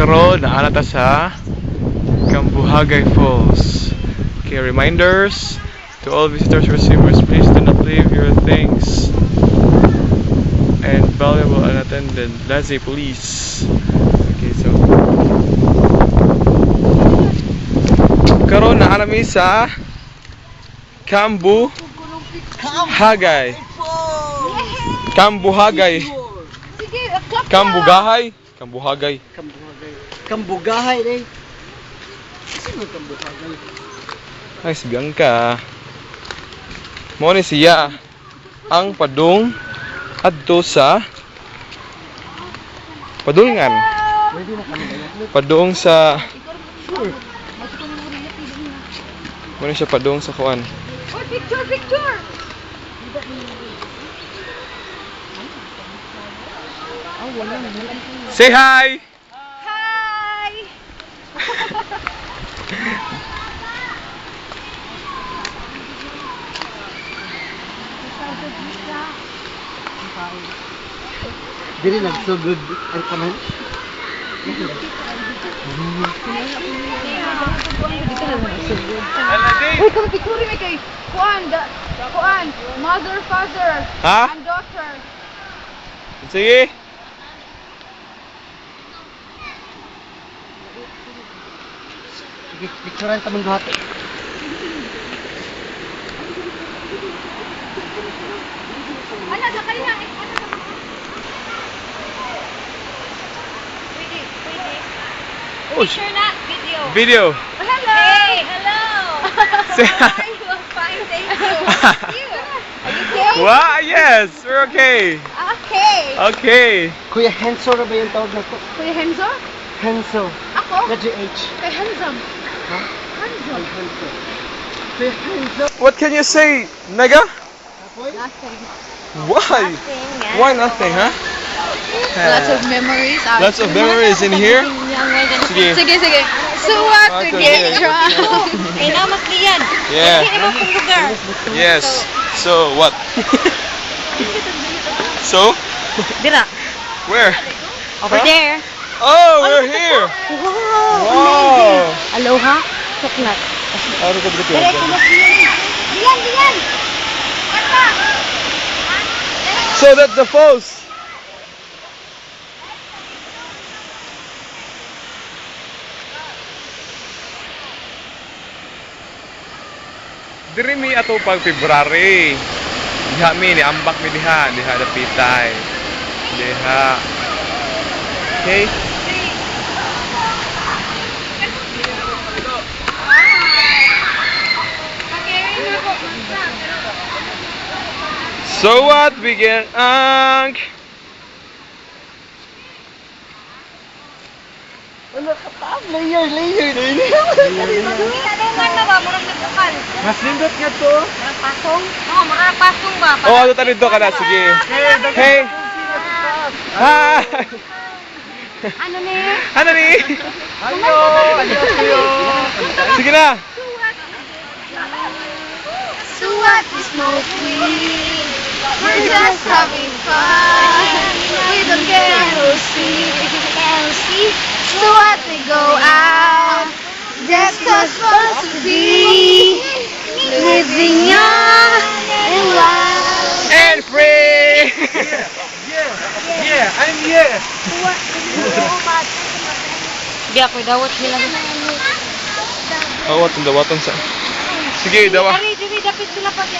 karon naana ta sa Cambuhagay Falls. Okay, reminders to all visitors receivers, please do not leave your things and valuable unattended. Lazy police. Okay, so karon naana mi sa Cambuhagay. Cambuhagay. Cambugahay. Cambuhagay. Cambugahay eh. Sino Cambuhagay? Ay, si Bianca. Mo ni siya ang padung adto sa padulngan. Padung sa mo ni siya padung sa kuan. Picture! Say hi! Hi! Dili lang so good ang kanan. Uy, kung picture may kay Kuan, mother, father, Ha? and daughter. Sige. Picturean ta mong duhat. Ano, sakay na. Pwede. Oh, Picture na, video. video. Hello! Hey, hello! Say hi. I'm fine, thank you. You? Are you okay? Wow, yes, we're okay. Okay. Okay. Kuya Henso ra ba yung tawag na ko? Kuya Henzo? Henso. Ako? Na GH. Kay Hanzam. Ha? Hanzam. Henso. Kuya Henso. What can you say, nega? Nothing. Why? Why nothing, huh? Lots of memories. Lots of memories in here. Sige. Sige. So what to Okay, get okay. drunk? Eh, namas liyan. Yeah. Hindi mo kung lugar. Yes. So what? So Dira. where? Over Huh? there. Oh, we're here. Wow. Wow. Aloha. Chocolate. Ano ka dito? Dire ko Liyan. So that's the falls. Diri mi ato pag February. Diha mi ni ambak mi diha dapitay. Diha. Okay. So what we get ang Ano ka pa? Layer na ini. Kadungan na ba? Murang nagkakal. Mas nindot nga to. Murang pasong? Oo, murang pasong ba? oh ato tani to kada sige. Hey. Hi. Ano ni? Ano ni? Ayo, ayo. Sige na. So what is no free? We're just having fun. We don't care who's free. So what we go out just cause supposed to be living young and wild And free. Yeah, I'm here. Di ako dawat nila. Oh, what's in the bottom sa? Sige, dawa. Ari, dili dapat sila pag